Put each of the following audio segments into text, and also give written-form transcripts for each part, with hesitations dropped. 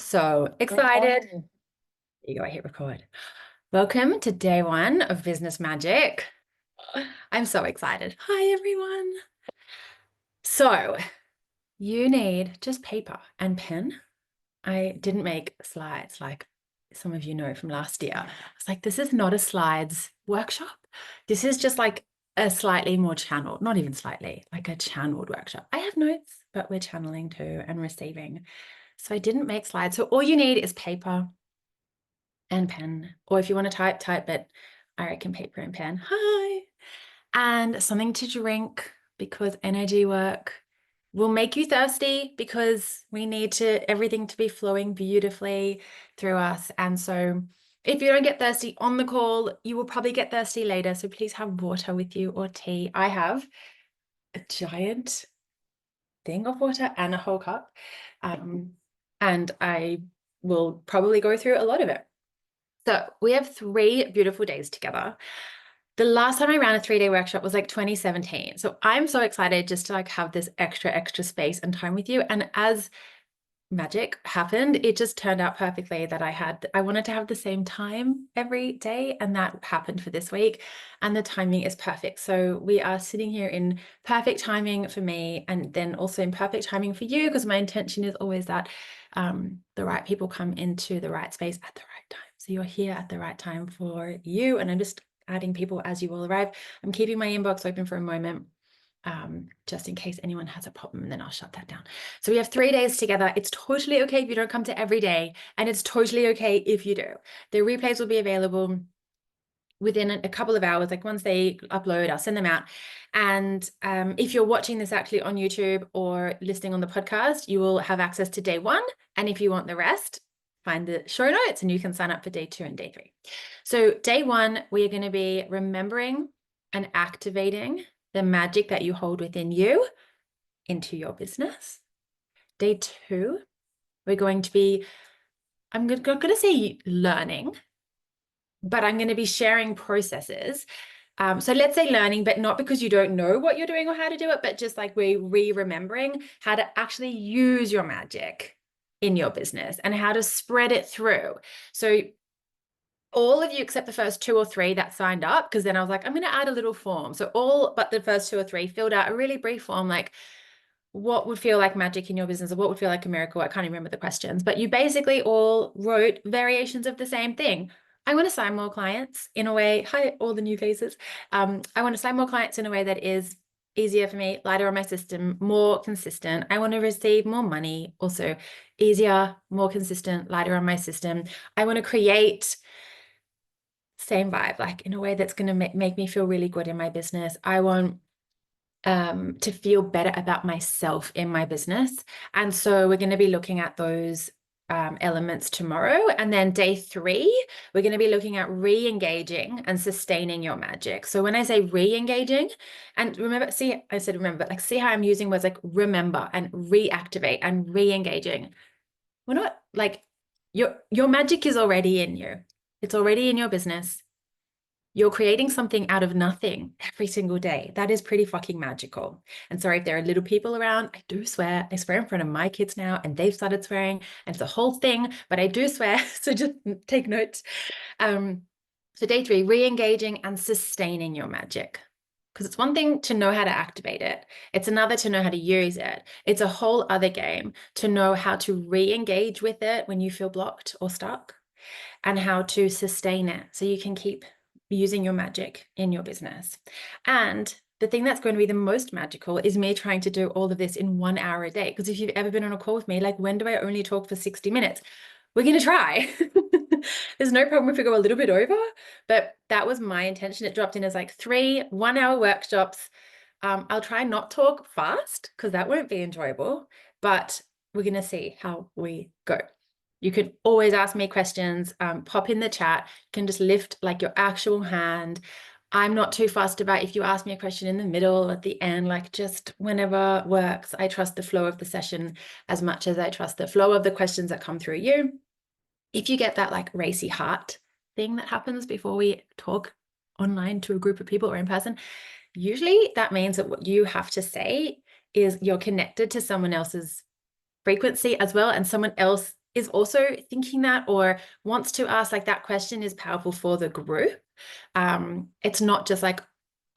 so excited. There you go, I hit record. Welcome to day one of Business Magic. I'm so excited. Hi, everyone. So you need just paper and pen. I didn't make slides like some of you know from last year. I was like, this is not a slides workshop. This is just like a slightly more channeled, not even slightly, like a channeled workshop. I have notes, but we're channeling too and receiving. So I didn't make slides. So all you need is paper and pen, or if you want to type, but I reckon paper and pen. Hi. And something to drink, because energy work will make you thirsty, because we need everything to be flowing beautifully through us. And so if you don't get thirsty on the call, you will probably get thirsty later. So please have water with you or tea. I have a giant thing of water and a whole cup. And I will probably go through a lot of it. So we have 3 beautiful days together. The last time I ran a 3-day workshop was like 2017. So I'm so excited just to like have this extra space and time with you. And as magic happened, it just turned out perfectly that I wanted to have the same time every day, and that happened for this week, and the timing is perfect. So we are sitting here in perfect timing for me, and then also in perfect timing for you, because my intention is always that the right people come into the right space at the right time. So you're here at the right time for you, and I'm just adding people as you will arrive. I'm keeping my inbox open for a moment, just in case anyone has a problem, and then I'll shut that down. So we have 3 days together. It's totally okay if you don't come to every day, and it's totally okay if you do. The replays will be available within a couple of hours. Like once they upload, I'll send them out. And if you're watching this actually on YouTube or listening on the podcast, you will have access to day 1. And if you want the rest, find the show notes and you can sign up for day 2 and day 3. So day 1, we are going to be remembering and activating the magic that you hold within you into your business. Day 2, we're going to be, I'm going to say learning, but I'm going to be sharing processes. So let's say learning, but not because you don't know what you're doing or how to do it, but just like we're remembering how to actually use your magic in your business and how to spread it through. So all of you except the first 2 or 3 that signed up, because then I was like, I'm going to add a little form. So all but the first 2 or 3 filled out a really brief form, like what would feel like magic in your business, or what would feel like a miracle. I can't even remember the questions, but you basically all wrote variations of the same thing. I want to sign more clients in a way. Hi, all the new faces. I want to sign more clients in a way that is easier for me, lighter on my system, more consistent. I want to receive more money, also easier, more consistent, lighter on my system. I want to create, same vibe, like in a way that's going to make me feel really good in my business. I want to feel better about myself in my business. And so we're going to be looking at those elements tomorrow. And then day 3, we're going to be looking at re-engaging and sustaining your magic. So when I say re-engaging, and remember, see, I said remember, but like see how I'm using words like remember and reactivate and re-engaging. We're not like, your magic is already in you. It's already in your business. You're creating something out of nothing every single day. That is pretty fucking magical. And sorry if there are little people around. I do swear. I swear in front of my kids now, and they've started swearing, and it's a whole thing, but I do swear. So just take notes. So day 3, re-engaging and sustaining your magic. Because it's one thing to know how to activate it. It's another to know how to use it. It's a whole other game to know how to re-engage with it when you feel blocked or stuck, and how to sustain it so you can keep using your magic in your business. And the thing that's going to be the most magical is me trying to do all of this in 1 hour a day. Because if you've ever been on a call with me, like, when do I only talk for 60 minutes? We're going to try. There's no problem if we go a little bit over, but that was my intention. It dropped in as like 3 1-hour workshops. I'll try not talk fast, because that won't be enjoyable, but we're going to see how we go. You can always ask me questions, pop in the chat. You can just lift like your actual hand. I'm not too fussed about if you ask me a question in the middle, at the end, like just whenever works. I trust the flow of the session as much as I trust the flow of the questions that come through you. If you get that like racy heart thing that happens before we talk online to a group of people or in person, usually that means that what you have to say is you're connected to someone else's frequency as well, and someone else is also thinking that or wants to ask, like that question is powerful for the group. It's not just like,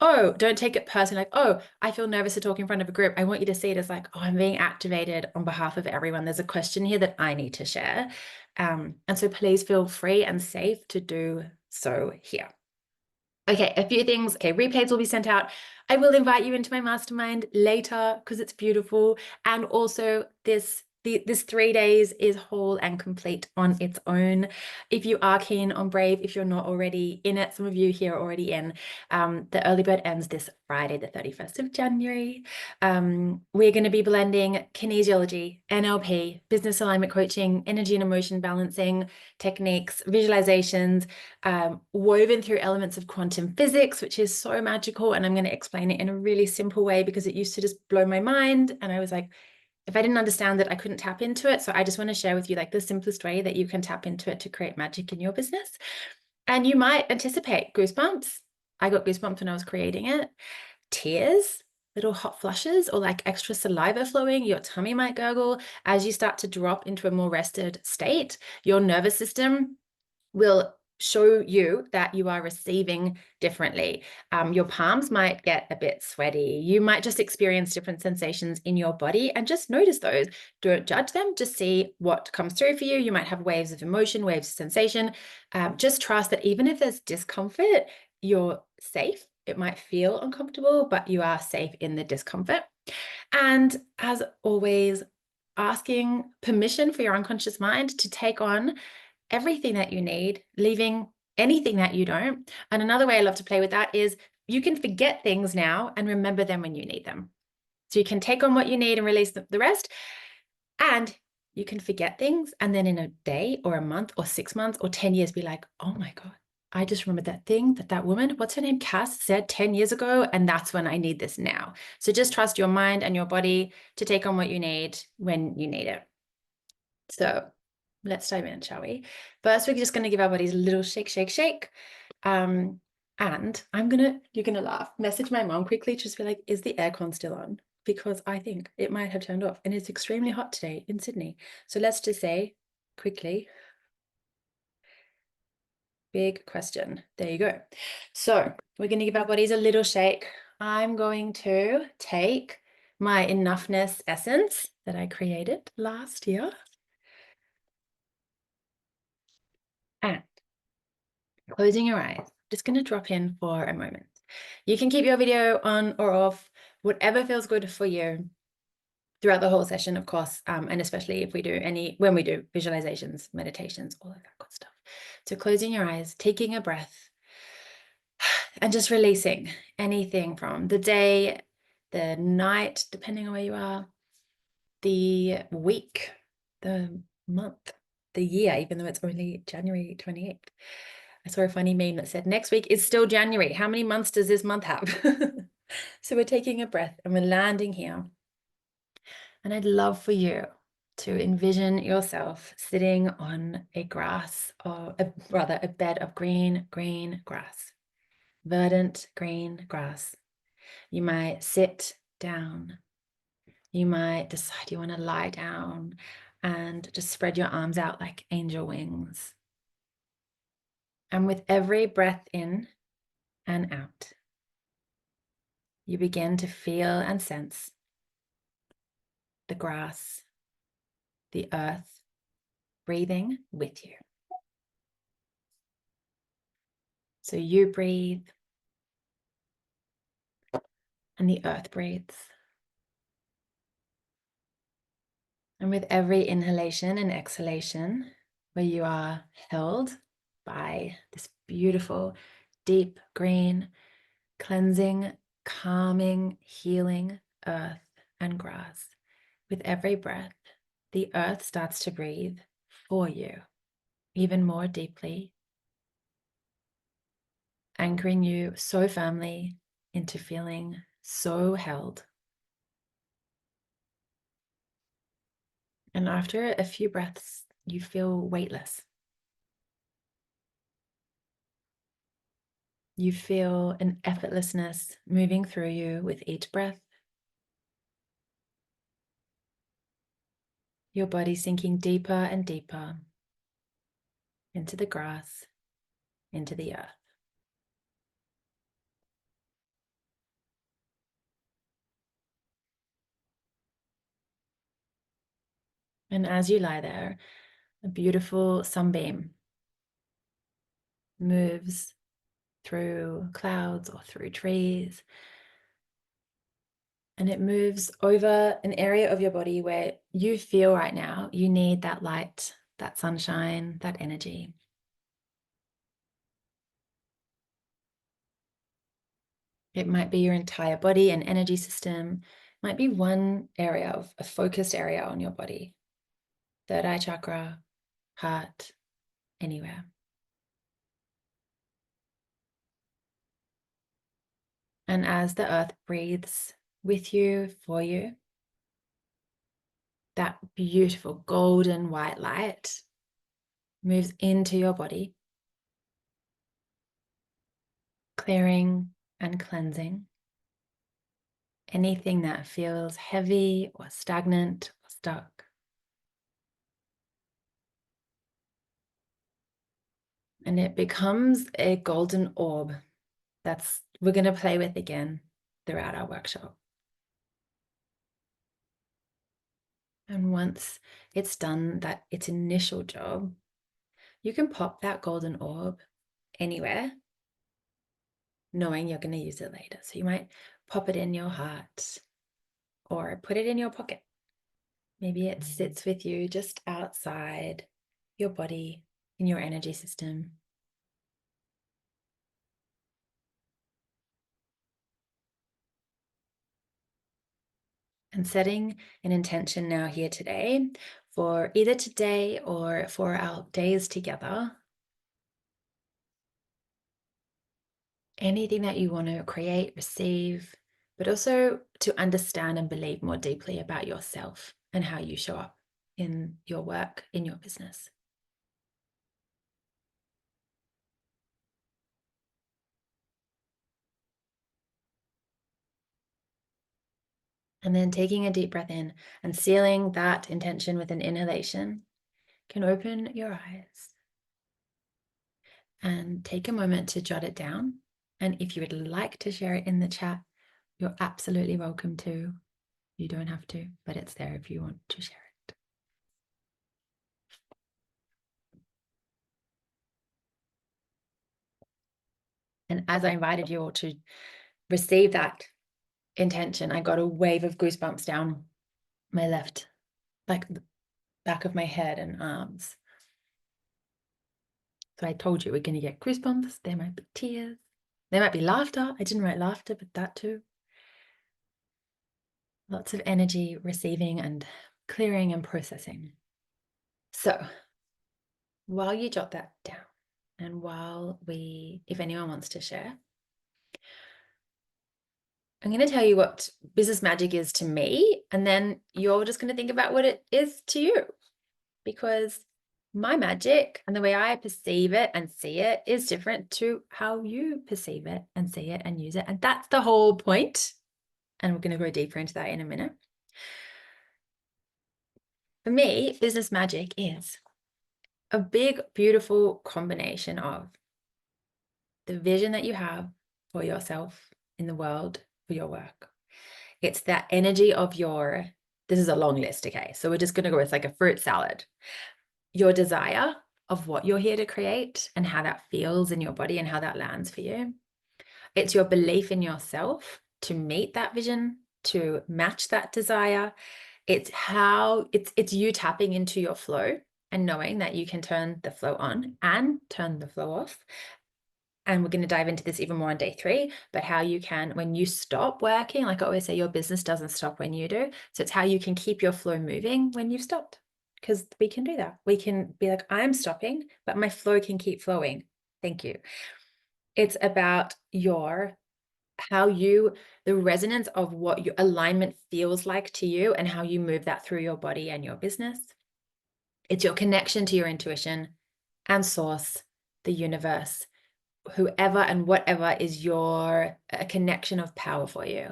oh, don't take it personally, like, oh, I feel nervous to talk in front of a group. I want you to see it as like, oh, I'm being activated on behalf of everyone. There's a question here that I need to share. And so please feel free and safe to do so here. Okay, a few things. Okay, replays will be sent out. I will invite you into my mastermind later because it's beautiful. And also this 3 days is whole and complete on its own. If you are keen on Brave, if you're not already in it, some of you here are already in, the early bird ends this Friday, the 31st of January. We're going to be blending kinesiology, NLP, business alignment coaching, energy and emotion balancing techniques, visualizations, woven through elements of quantum physics, which is so magical. And I'm going to explain it in a really simple way because it used to just blow my mind. And I was like, if I didn't understand it, I couldn't tap into it. So I just want to share with you like the simplest way that you can tap into it to create magic in your business. And you might anticipate goosebumps. I got goosebumps when I was creating it. Tears, little hot flushes, or like extra saliva flowing. Your tummy might gurgle as you start to drop into a more rested state. Your nervous system will show you that you are receiving differently. Your palms might get a bit sweaty. You might just experience different sensations in your body and just notice those. Don't judge them, just see what comes through for you. You might have waves of emotion, waves of sensation. Just trust that even if there's discomfort, you're safe. It might feel uncomfortable, but you are safe in the discomfort. And as always, asking permission for your unconscious mind to take on everything that you need, leaving anything that you don't. And another way I love to play with that is you can forget things now and remember them when you need them. So you can take on what you need and release the rest. And you can forget things and then in a day or a month or 6 months or 10 years be like, oh my God, I just remembered that thing that woman, what's her name, Cass, said 10 years ago. And that's when I need this now. So just trust your mind and your body to take on what you need when you need it. So let's dive in, shall we? First, we're just going to give our bodies a little shake, shake, shake. And you're going to laugh. Message my mom quickly, just be like, is the aircon still on? Because I think it might have turned off and it's extremely hot today in Sydney. So let's just say quickly, big question. There you go. So we're going to give our bodies a little shake. I'm going to take my enoughness essence that I created last year. And closing your eyes, just going to drop in for a moment. You can keep your video on or off, whatever feels good for you throughout the whole session, of course, and especially if we do when we do visualizations, meditations, all of that good stuff. So closing your eyes, taking a breath, and just releasing anything from the day, the night, depending on where you are, the week, the month, the year, even though it's only January 28th. I saw a funny meme that said, next week is still January. How many months does this month have? So we're taking a breath and we're landing here. And I'd love for you to envision yourself sitting on a grass, or a bed of green grass, verdant green grass. You might sit down. You might decide you want to lie down and just spread your arms out like angel wings. And with every breath in and out, you begin to feel and sense the grass, the earth breathing with you. So you breathe and the earth breathes. And with every inhalation and exhalation, where you are held by this beautiful, deep green, cleansing, calming, healing earth and grass, with every breath, the earth starts to breathe for you even more deeply, anchoring you so firmly into feeling so held. And after a few breaths, you feel weightless. You feel an effortlessness moving through you with each breath. Your body sinking deeper and deeper into the grass, into the earth. And as you lie there, a beautiful sunbeam moves through clouds or through trees. And it moves over an area of your body where you feel right now you need that light, that sunshine, that energy. It might be your entire body and energy system. It might be one area of a focused area on your body. Third eye chakra, heart, anywhere. And as the earth breathes with you, for you, that beautiful golden white light moves into your body, clearing and cleansing anything that feels heavy or stagnant or stuck. And it becomes a golden orb that's we're going to play with again throughout our workshop. And once it's done its initial job, you can pop that golden orb anywhere, knowing you're going to use it later. So you might pop it in your heart or put it in your pocket. Maybe it sits with you just outside your body, in your energy system. And setting an intention now here today for either today or for our days together. Anything that you want to create, receive, but also to understand and believe more deeply about yourself and how you show up in your work, in your business. And then taking a deep breath in and sealing that intention with an inhalation, can open your eyes and take a moment to jot it down. And if you would like to share it in the chat, you're absolutely welcome to. You don't have to, but it's there if you want to share it. And as I invited you all to receive that intention, I got a wave of goosebumps down my left, like the back of my head and arms. So I told you we're going to get goosebumps. There might be tears. There might be laughter. I didn't write laughter, but that too. Lots of energy receiving and clearing and processing. So while you jot that down and if anyone wants to share, I'm going to tell you what business magic is to me, and then you're just going to think about what it is to you, because my magic and the way I perceive it and see it is different to how you perceive it and see it and use it. And that's the whole point. And we're going to go deeper into that in a minute. For me, business magic is a big, beautiful combination of the vision that you have for yourself in the world, for your work. It's that energy of this is a long list, okay? So we're just going to go with like a fruit salad. Your desire of what you're here to create and how that feels in your body and how that lands for you. It's your belief in yourself to meet that vision, to match that desire. It's you tapping into your flow and knowing that you can turn the flow on and turn the flow off. And we're going to dive into this even more on day 3, but how you can, when you stop working, like I always say, your business doesn't stop when you do. So it's how you can keep your flow moving when you've stopped, because we can do that. We can be like, I'm stopping, but my flow can keep flowing. Thank you. It's about the resonance of what your alignment feels like to you and how you move that through your body and your business. It's your connection to your intuition and source, the universe, whoever and whatever is a connection of power for you.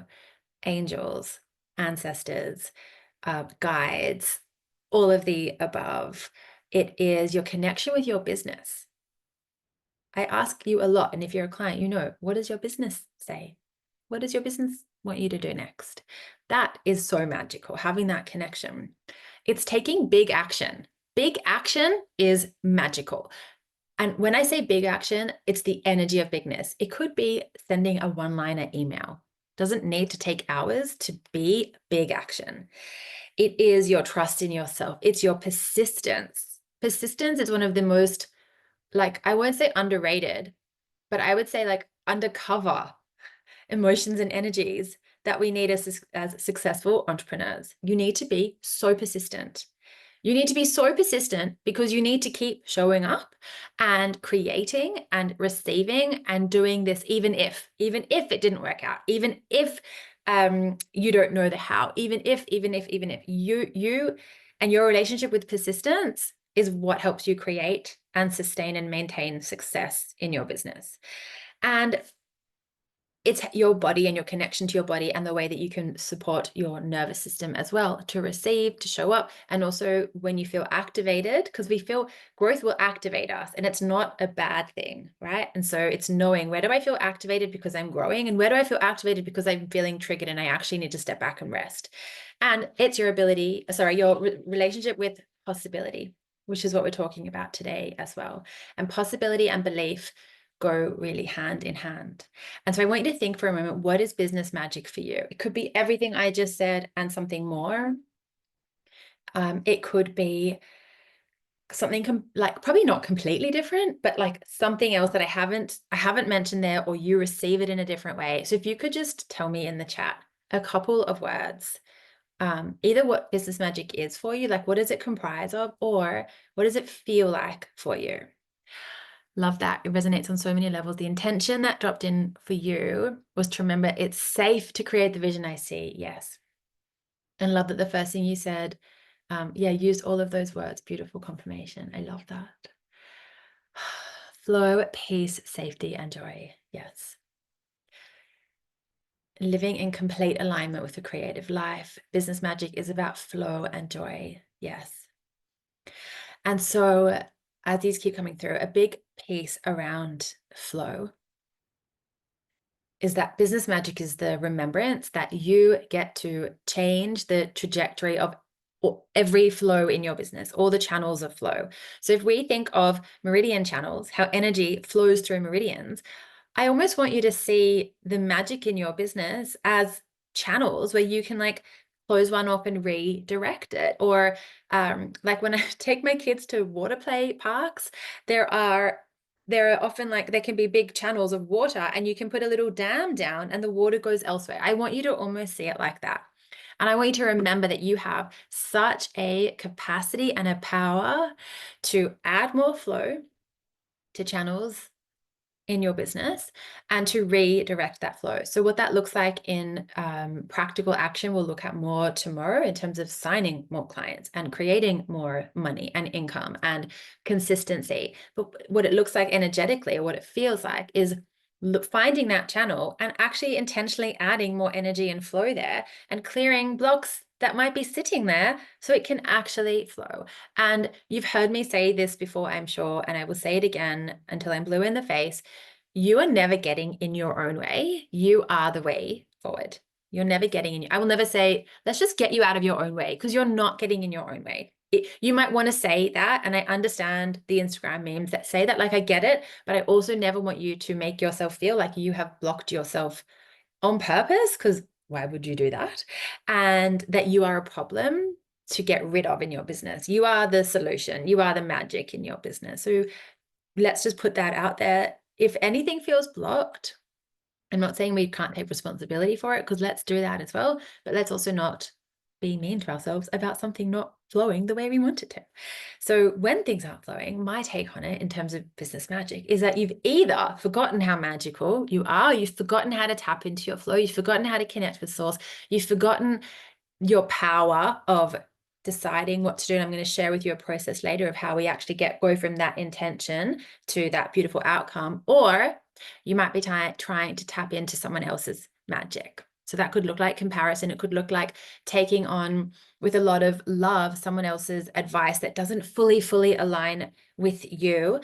Angels, ancestors, guides, all of the above. It is your connection with your business. I ask you a lot, and if you're a client, you know, what does your business say? What does your business want you to do next? That is so magical, having that connection. It's taking big action. Big action is magical. And when I say big action, it's the energy of bigness. It could be sending a one-liner email. Doesn't need to take hours to be big action. It is your trust in yourself. It's your persistence. Persistence is one of the most, like, I won't say underrated, but I would say like undercover emotions and energies that we need as successful entrepreneurs. You need to be so persistent. You need to be so persistent because you need to keep showing up and creating and receiving and doing this, even if it didn't work out, even if you don't know the how, even if you and your relationship with persistence is what helps you create and sustain and maintain success in your business. And it's your body and your connection to your body and the way that you can support your nervous system as well to receive, to show up. And also when you feel activated, because we feel growth will activate us and it's not a bad thing, right? And so it's knowing, where do I feel activated because I'm growing, and where do I feel activated because I'm feeling triggered and I actually need to step back and rest. And it's your relationship with possibility, which is what we're talking about today as well. And possibility and belief go really hand in hand. And so I want you to think for a moment, what is business magic for you? It could be everything I just said and something more. It could be something like probably not completely different, but like something else that I haven't mentioned there, or you receive it in a different way. So if you could just tell me in the chat a couple of words, either what business magic is for you, like what does it comprise of, or what does it feel like for you? Love that. It resonates on so many levels. The intention that dropped in for you was to remember it's safe to create the vision I see. Yes. And love that the first thing you said, use all of those words. Beautiful confirmation. I love that. Flow, peace, safety, and joy. Yes. Living in complete alignment with a creative life. Business magic is about flow and joy. Yes. And so as these keep coming through, a big piece around flow is that business magic is the remembrance that you get to change the trajectory of every flow in your business, all the channels of flow. So if we think of meridian channels, how energy flows through meridians, I almost want you to see the magic in your business as channels where you can like close one off and redirect it. Or like when I take my kids to water play parks, there are often like there can be big channels of water and you can put a little dam down and the water goes elsewhere. I want you to almost see it like that. And I want you to remember that you have such a capacity and a power to add more flow to channels in your business and to redirect that flow. So what that looks like in practical action, we'll look at more tomorrow in terms of signing more clients and creating more money and income and consistency. But what it looks like energetically, or what it feels like, is finding that channel and actually intentionally adding more energy and flow there and clearing blocks that might be sitting there so it can actually flow. And you've heard me say this before, I'm sure, and I will say it again until I'm blue in the face. You are never getting in your own way. You are the way forward. You're never getting in. I will never say, let's just get you out of your own way, because you're not getting in your own way. You might want to say that, and I understand the Instagram memes that say that, like I get it, but I also never want you to make yourself feel like you have blocked yourself on purpose, because why would you do that? And that you are a problem to get rid of in your business. You are the solution. You are the magic in your business. So let's just put that out there. If anything feels blocked, I'm not saying we can't take responsibility for it, because let's do that as well. But let's also not be mean to ourselves about something not flowing the way we want it to. So when things aren't flowing, my take on it in terms of business magic is that you've either forgotten how magical you are, you've forgotten how to tap into your flow, you've forgotten how to connect with source, you've forgotten your power of deciding what to do. And I'm going to share with you a process later of how we actually go from that intention to that beautiful outcome. Or you might be trying to tap into someone else's magic. So that could look like comparison. It could look like taking on with a lot of love someone else's advice that doesn't fully align with you,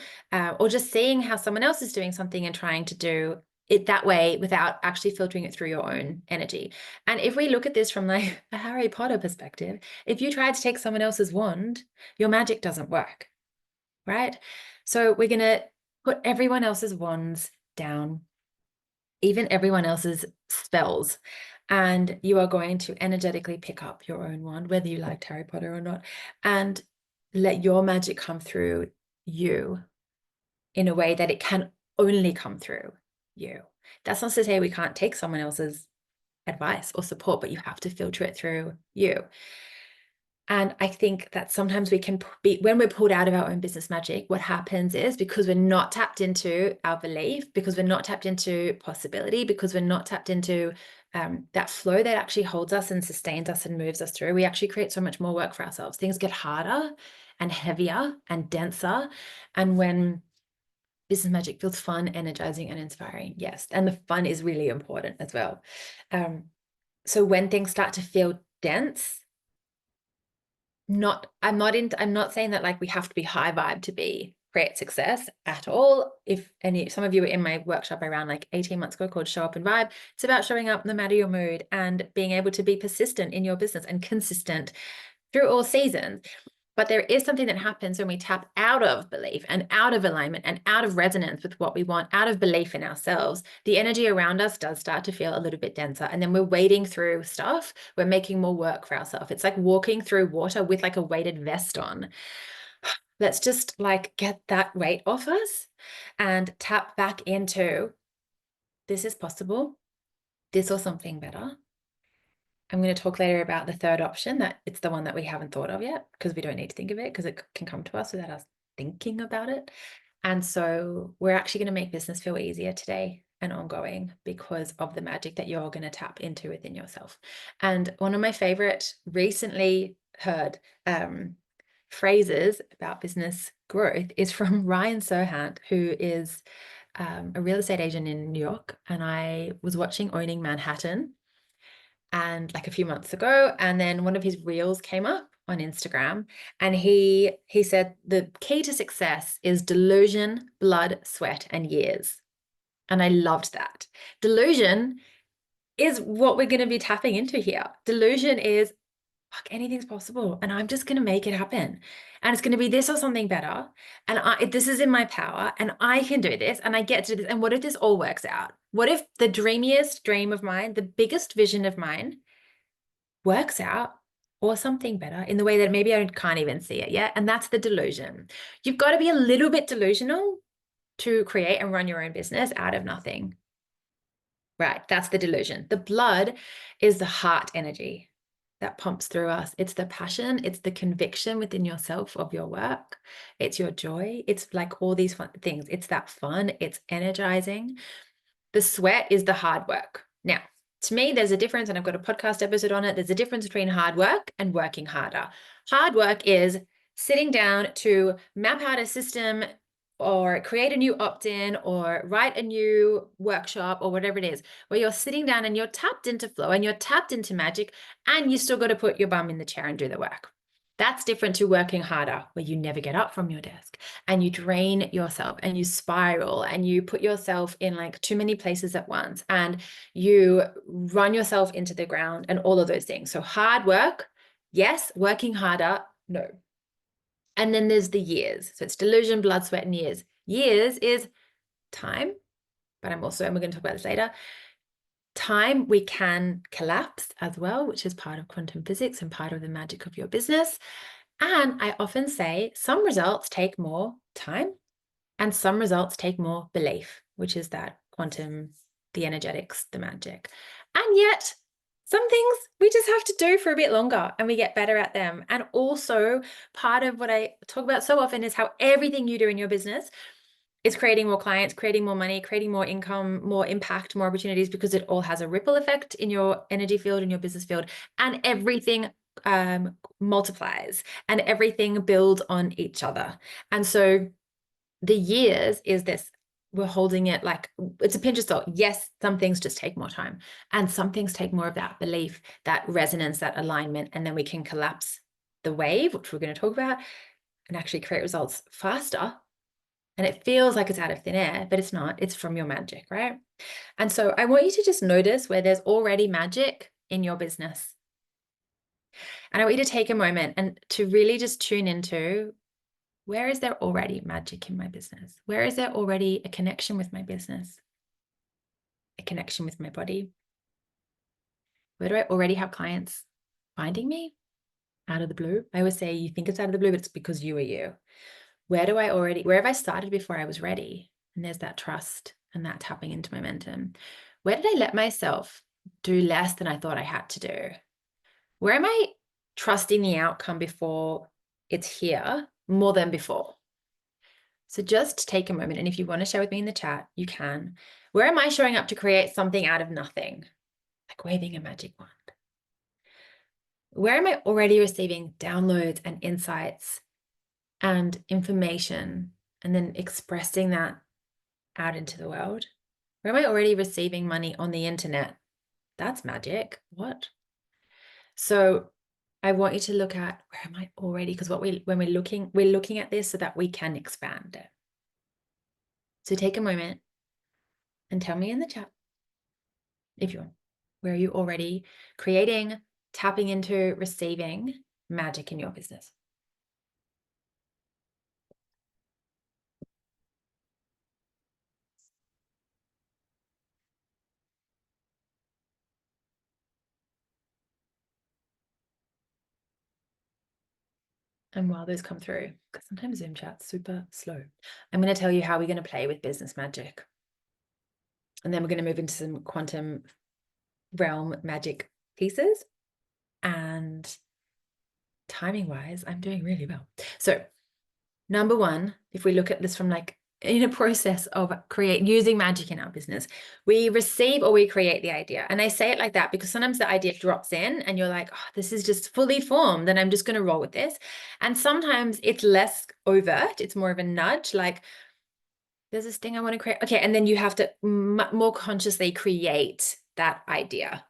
or just seeing how someone else is doing something and trying to do it that way without actually filtering it through your own energy. And if we look at this from like a Harry Potter perspective, if you tried to take someone else's wand, your magic doesn't work, right? So we're going to put everyone else's wands down, even everyone else's spells, and you are going to energetically pick up your own wand, whether you liked Harry Potter or not, and let your magic come through you in a way that it can only come through you. That's not to say we can't take someone else's advice or support, but you have to filter it through you. And I think that sometimes we can be, when we're pulled out of our own business magic, what happens is because we're not tapped into our belief, because we're not tapped into possibility, because we're not tapped into that flow that actually holds us and sustains us and moves us through, we actually create so much more work for ourselves. Things get harder and heavier and denser. And when business magic feels fun, energizing, and inspiring, yes, and the fun is really important as well. So when things start to feel dense, I'm not saying that like we have to be high vibe to create success at all. Some of you were in my workshop around like 18 months ago called Show Up and Vibe. It's about showing up no matter your mood and being able to be persistent in your business and consistent through all seasons. But there is something that happens when we tap out of belief and out of alignment and out of resonance with what we want, out of belief in ourselves. The energy around us does start to feel a little bit denser. And then we're wading through stuff. We're making more work for ourselves. It's like walking through water with like a weighted vest on. Let's just like get that weight off us and tap back into this is possible, this or something better. I'm going to talk later about the third option, that it's the one that we haven't thought of yet because we don't need to think of it because it can come to us without us thinking about it. And so we're actually going to make business feel easier today and ongoing because of the magic that you're going to tap into within yourself. And one of my favorite recently heard phrases about business growth is from Ryan Serhant, who is a real estate agent in New York. And I was watching Owning Manhattan and like a few months ago, and then one of his reels came up on Instagram, and he said the key to success is delusion, blood, sweat, and years. And I loved that. Delusion is what we're going to be tapping into here. Delusion is, fuck, anything's possible, and I'm just going to make it happen, and it's going to be this or something better, and this is in my power, and I can do this, and I get to do this. And what if this all works out? What if the dreamiest dream of mine, the biggest vision of mine, works out, or something better in the way that maybe I can't even see it yet? And that's the delusion. You've got to be a little bit delusional to create and run your own business out of nothing. Right, that's the delusion. The blood is the heart energy that pumps through us. It's the passion, it's the conviction within yourself of your work. It's your joy. It's like all these fun things. It's that fun, it's energizing. The sweat is the hard work. Now, to me, there's a difference, and I've got a podcast episode on it. There's a difference between hard work and working harder. Hard work is sitting down to map out a system or create a new opt-in or write a new workshop or whatever it is, where you're sitting down and you're tapped into flow and you're tapped into magic, and you still got to put your bum in the chair and do the work. That's different to working harder, where you never get up from your desk and you drain yourself and you spiral and you put yourself in like too many places at once and you run yourself into the ground and all of those things. So hard work, yes. Working harder, no. And then there's the years. So it's delusion, blood, sweat, and years. Years is time, but and we're going to talk about this later. Time we can collapse as well, which is part of quantum physics and part of the magic of your business. And I often say some results take more time and some results take more belief, which is that quantum, the energetics, the magic. And yet some things we just have to do for a bit longer and we get better at them. And also part of what I talk about so often is how everything you do in your business is creating more clients, creating more money, creating more income, more impact, more opportunities, because it all has a ripple effect in your energy field, in your business field, and everything multiplies and everything builds on each other. And so the years is this we're holding it like it's a pinch of salt. Yes, some things just take more time, and some things take more of that belief, that resonance, that alignment, and then we can collapse the wave, which we're going to talk about, and actually create results faster. And it feels like it's out of thin air, but it's not. It's from your magic, right? And so I want you to just notice where there's already magic in your business. And I want you to take a moment and to really just tune into, where is there already magic in my business? Where is there already a connection with my business? A connection with my body? Where do I already have clients finding me out of the blue? I always say you think it's out of the blue, but it's because you are you. Where have I started before I was ready? And there's that trust and that tapping into momentum. Where did I let myself do less than I thought I had to do? Where am I trusting the outcome before it's here more than before? So just take a moment. And if you want to share with me in the chat, you can. Where am I showing up to create something out of nothing? Like waving a magic wand. Where am I already receiving downloads and insights and information and then expressing that out into the world? Where am I already receiving money on the internet? That's magic. What? So I want you to look at, where am I already? Because when we're looking at this so that we can expand it. So take a moment and tell me in the chat, if you want, where are you already creating, tapping into, receiving magic in your business? And while those come through, because sometimes Zoom chat's super slow, I'm going to tell you how we're going to play with business magic. And then we're going to move into some quantum realm magic pieces. And timing wise, I'm doing really well. So number one, if we look at this from like in a process of using magic in our business, we receive or we create the idea. And I say it like that because sometimes the idea drops in and you're like, oh, this is just fully formed and I'm just going to roll with this. And sometimes it's less overt. It's more of a nudge, like there's this thing I want to create. Okay. And then you have to more consciously create that idea.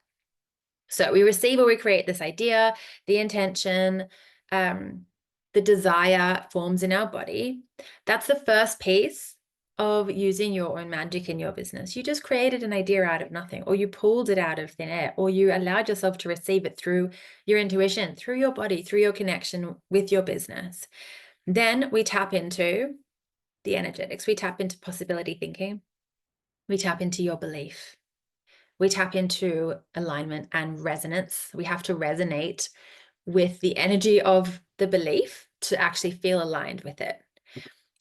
So we receive or we create this idea, the intention, the desire forms in our body. That's the first piece of using your own magic in your business. You just created an idea out of nothing, or you pulled it out of thin air, or you allowed yourself to receive it through your intuition, through your body, through your connection with your business. Then we tap into the energetics. We tap into possibility thinking. We tap into your belief. We tap into alignment and resonance. We have to resonate with the energy of the belief to actually feel aligned with it.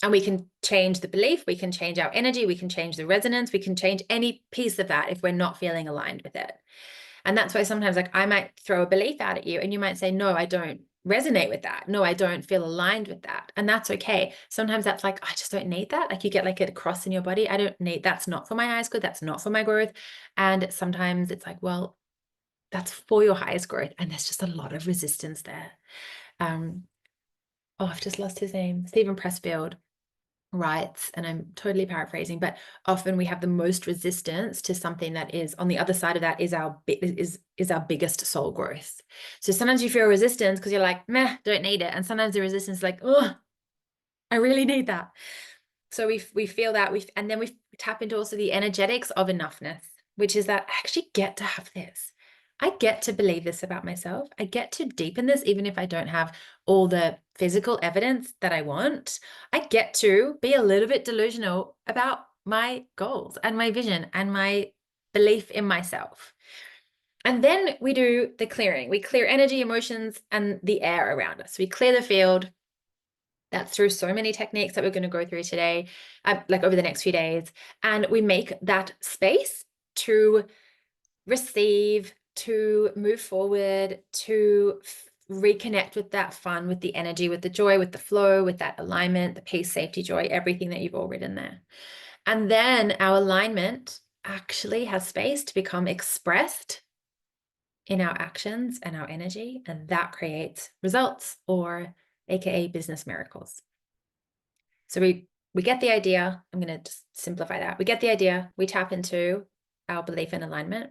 And we can change the belief, we can change our energy, we can change the resonance, we can change any piece of that if we're not feeling aligned with it. And that's why sometimes like I might throw a belief out at you and you might say, no, I don't resonate with that. No, I don't feel aligned with that. And that's okay. Sometimes that's like, I just don't need that. Like you get like a cross in your body. I don't need, that's not for my highest good. That's not for my growth. And sometimes it's like, well, that's for your highest growth. And there's just a lot of resistance there. I've just lost his name. Stephen Pressfield writes, and I'm totally paraphrasing, but often we have the most resistance to something that is on the other side of that is our biggest soul growth. So sometimes you feel resistance because you're like, meh, don't need it. And sometimes the resistance is like, oh, I really need that. So we feel that, and then we tap into also the energetics of enoughness, which is that I actually get to have this. I get to believe this about myself. I get to deepen this, even if I don't have all the physical evidence that I want. I get to be a little bit delusional about my goals and my vision and my belief in myself. And then we do the clearing. We clear energy, emotions, and the air around us. We clear the field. That's through so many techniques that we're going to go through today, like over the next few days. And we make that space to receive, to move forward, to reconnect with that fun, with the energy, with the joy, with the flow, with that alignment, the peace, safety, joy, everything that you've all written there. And then our alignment actually has space to become expressed in our actions and our energy, and that creates results, or AKA business miracles. So we we get the idea. I'm going to just simplify that. We get the idea. We tap into our belief in alignment.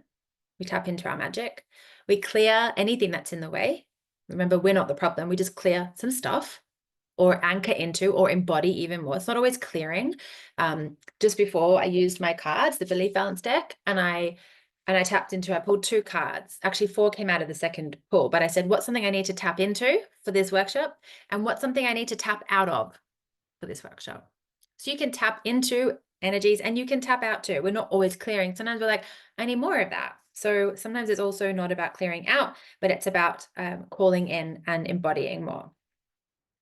We tap into our magic. We clear anything that's in the way. Remember, we're not the problem. We just clear some stuff or anchor into or embody even more. It's not always clearing. Just before I used my cards, the belief balance deck, and I pulled 2 cards. Actually, 4 came out of the second pull, but I said, what's something I need to tap into for this workshop? And what's something I need to tap out of for this workshop? So you can tap into energies and you can tap out too. We're not always clearing. Sometimes we're like, I need more of that. So sometimes it's also not about clearing out, but it's about calling in and embodying more.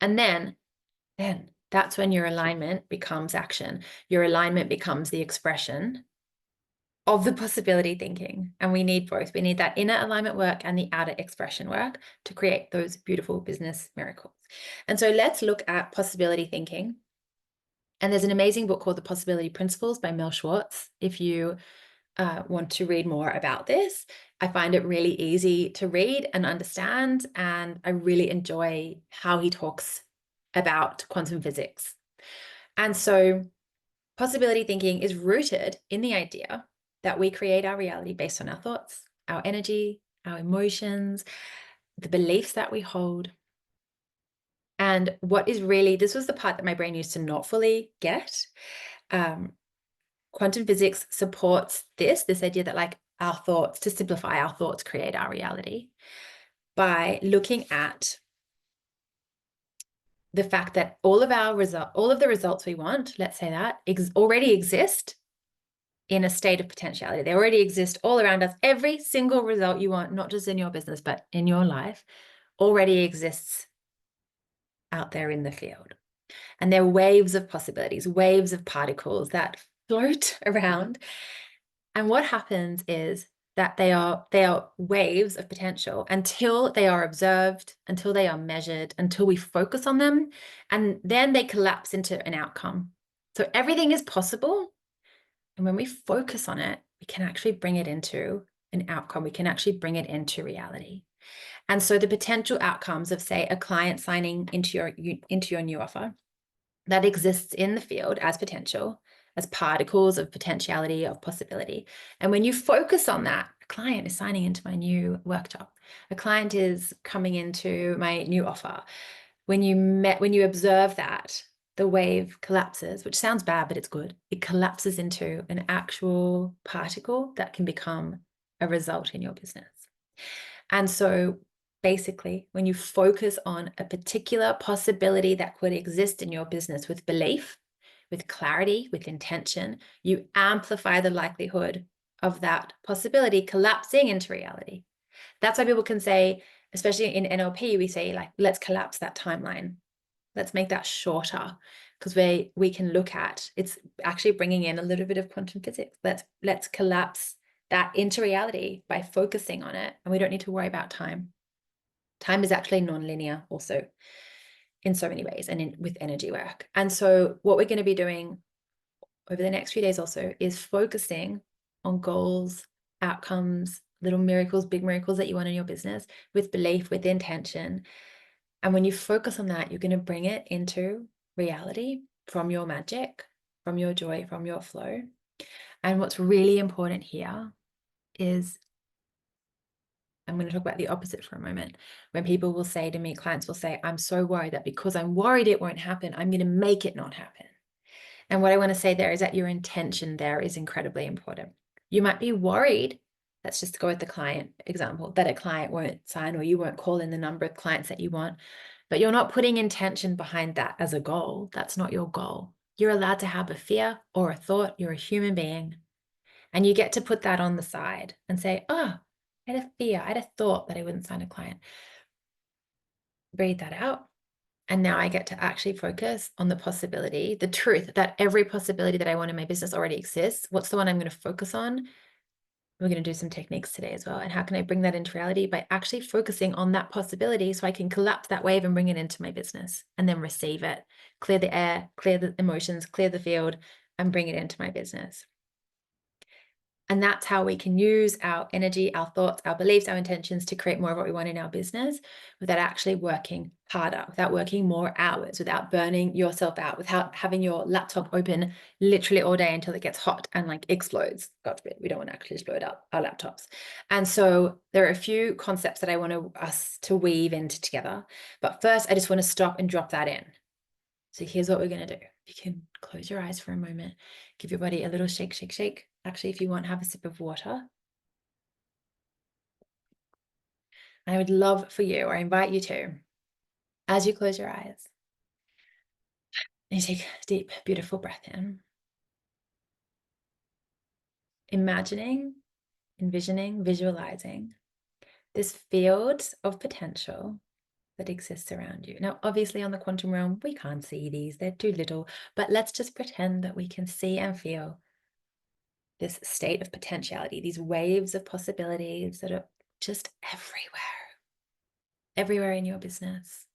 And then that's when your alignment becomes action. Your alignment becomes the expression of the possibility thinking. And we need both. We need that inner alignment work and the outer expression work to create those beautiful business miracles. And so let's look at possibility thinking. And there's an amazing book called The Possibility Principles by Mel Schwartz. If you want to read more about this, I find it really easy to read and understand. And I really enjoy how he talks about quantum physics. And so possibility thinking is rooted in the idea that we create our reality based on our thoughts, our energy, our emotions, the beliefs that we hold. And what is really, this was the part that my brain used to not fully get. Quantum physics supports this idea that like our thoughts, to simplify, our thoughts create our reality by looking at the fact that all of the results we want, let's say that, already exist in a state of potentiality. They already exist all around us. Every single result you want, not just in your business, but in your life, already exists out there in the field. And they're waves of possibilities, waves of particles that float around. And what happens is that they are waves of potential until they are observed, until they are measured, until we focus on them, and then they collapse into an outcome. So everything is possible. And when we focus on it, we can actually bring it into an outcome. We can actually bring it into reality. And so the potential outcomes of, say, a client signing into your new offer, that exists in the field as potential, as particles of potentiality, of possibility. And when you focus on that, a client is signing into my new workshop. A client is coming into my new offer. When you observe that, the wave collapses, which sounds bad, but it's good. It collapses into an actual particle that can become a result in your business. And so basically, when you focus on a particular possibility that could exist in your business with belief, with clarity, with intention, you amplify the likelihood of that possibility collapsing into reality. That's why people can say, especially in NLP, we say, like, let's collapse that timeline. Let's make that shorter, because we can look at, it's actually bringing in a little bit of quantum physics. Let's collapse that into reality by focusing on it. And we don't need to worry about time. Time is actually non-linear also in so many ways, and with energy work. And so what we're going to be doing over the next few days also is focusing on goals, outcomes, little miracles, big miracles that you want in your business with belief, with intention. And when you focus on that, you're going to bring it into reality from your magic, from your joy, from your flow. And what's really important here is, I'm going to talk about the opposite for a moment. When people will say to me, clients will say, I'm so worried that because I'm worried it won't happen, I'm going to make it not happen. And what I want to say there is that your intention there is incredibly important. You might be worried, let's just go with the client example, that a client won't sign or you won't call in the number of clients that you want, but you're not putting intention behind that as a goal. That's not your goal. You're allowed to have a fear or a thought. You're a human being. And you get to put that on the side and say, oh, I had a fear, I had a thought that I wouldn't sign a client. Breathe that out. And now I get to actually focus on the possibility, the truth that every possibility that I want in my business already exists. What's the one I'm going to focus on? We're going to do some techniques today as well. And how can I bring that into reality? By actually focusing on that possibility so I can collapse that wave and bring it into my business and then receive it, clear the air, clear the emotions, clear the field, and bring it into my business. And that's how we can use our energy, our thoughts, our beliefs, our intentions to create more of what we want in our business without actually working harder, without working more hours, without burning yourself out, without having your laptop open literally all day until it gets hot and like explodes. God forbid, we don't want to actually explode our laptops. And so there are a few concepts that I want us to weave into together. But first, I just want to stop and drop that in. So here's what we're going to do. You can close your eyes for a moment, give your body a little shake, shake, shake. Actually, if you want, have a sip of water. I would love for you, or I invite you to, as you close your eyes, and you take a deep, beautiful breath in, imagining, envisioning, visualizing this field of potential that exists around you. Now, obviously on the quantum realm, we can't see these, they're too little, but let's just pretend that we can see and feel this state of potentiality, these waves of possibilities that are just everywhere in your business.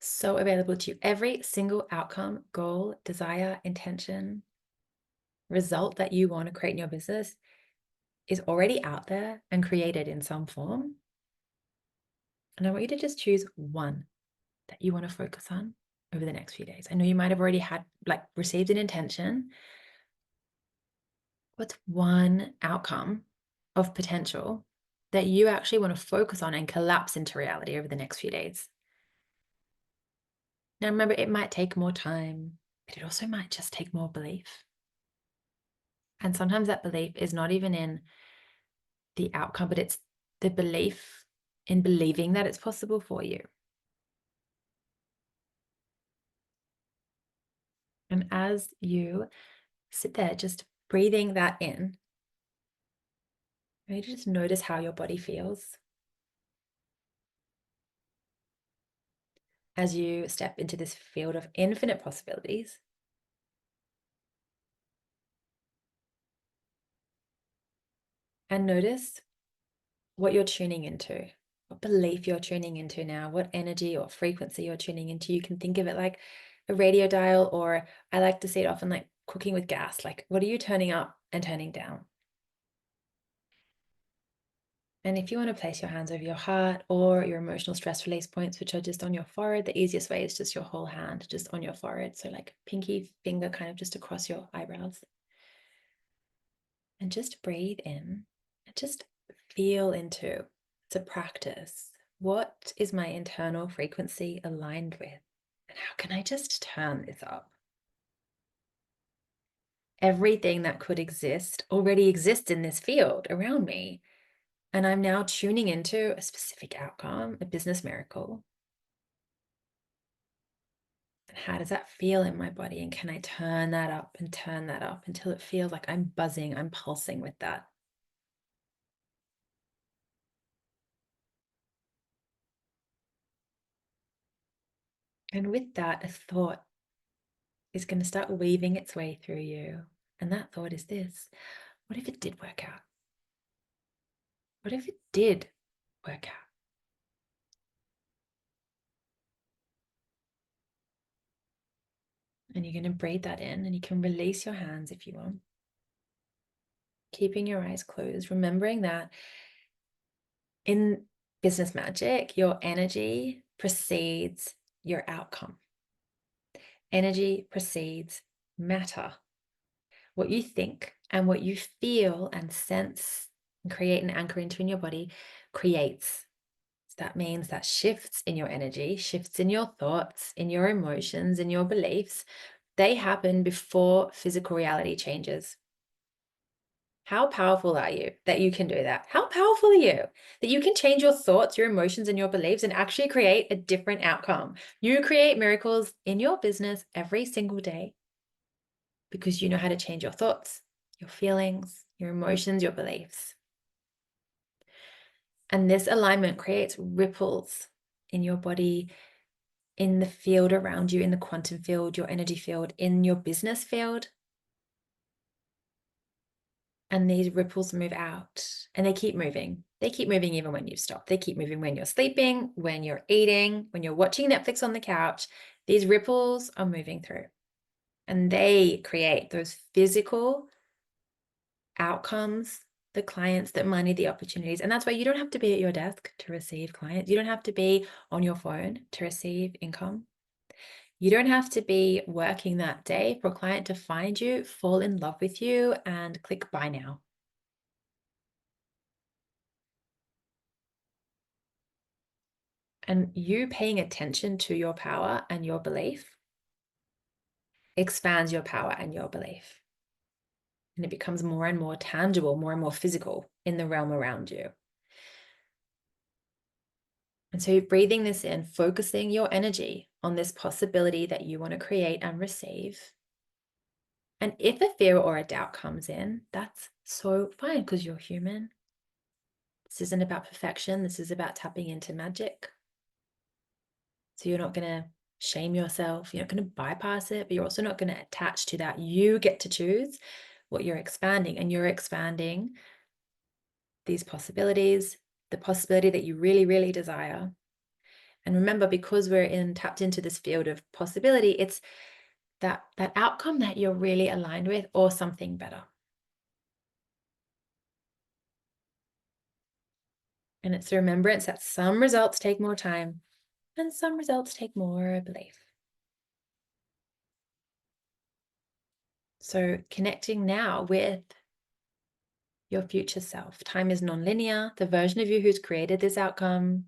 So available to you. Every single outcome, goal, desire, intention, result that you want to create in your business is already out there and created in some form. And I want you to just choose one that you want to focus on over the next few days. I know you might have already received an intention. What's one outcome of potential that you actually want to focus on and collapse into reality over the next few days? Now, remember, it might take more time, but it also might just take more belief. And sometimes that belief is not even in the outcome, but it's the belief in believing that it's possible for you. And as you sit there, just breathing that in, you just notice how your body feels as you step into this field of infinite possibilities. And notice what you're tuning into, what belief you're tuning into now, what energy or frequency you're tuning into. You can think of it like a radio dial, or I like to see it often like cooking with gas. Like, what are you turning up and turning down? And if you want to place your hands over your heart or your emotional stress release points, which are just on your forehead, the easiest way is just your whole hand just on your forehead. So like pinky finger kind of just across your eyebrows. And just breathe in and just feel into, it's a practice. What is my internal frequency aligned with? And how can I just turn this up? Everything that could exist already exists in this field around me. And I'm now tuning into a specific outcome, a business miracle. And how does that feel in my body? And can I turn that up and turn that up until it feels like I'm buzzing, I'm pulsing with that? And with that, a thought is going to start weaving its way through you. And that thought is this: what if it did work out? What if it did work out? And you're going to breathe that in, and you can release your hands if you want, keeping your eyes closed, remembering that in business magic, your energy precedes your outcome. Energy precedes matter. What you think and what you feel and sense and create and anchor into in your body creates. So that means that shifts in your energy, shifts in your thoughts, in your emotions, in your beliefs, they happen before physical reality changes. How powerful are you that you can do that? How powerful are you that you can change your thoughts, your emotions, and your beliefs and actually create a different outcome? You create miracles in your business every single day because you know how to change your thoughts, your feelings, your emotions, your beliefs. And this alignment creates ripples in your body, in the field around you, in the quantum field, your energy field, in your business field. And these ripples move out and they keep moving. They keep moving even when you stop. They keep moving when you're sleeping, when you're eating, when you're watching Netflix on the couch. These ripples are moving through and they create those physical outcomes, the clients, the money, the opportunities. And that's why you don't have to be at your desk to receive clients. You don't have to be on your phone to receive income. You don't have to be working that day for a client to find you, fall in love with you, and click buy now. And you paying attention to your power and your belief expands your power and your belief. And it becomes more and more tangible, more and more physical in the realm around you. And so you're breathing this in, focusing your energy on this possibility that you want to create and receive. And if a fear or a doubt comes in, that's so fine because you're human. This isn't about perfection. This is about tapping into magic. So you're not going to shame yourself. You're not going to bypass it, but you're also not going to attach to that. You get to choose what you're expanding, and you're expanding these possibilities, the possibility that you really, really desire. And remember, because we're tapped into this field of possibility, it's that outcome that you're really aligned with, or something better. And it's the remembrance that some results take more time and some results take more belief. So connecting now with your future self. Time is non-linear. The version of you who's created this outcome,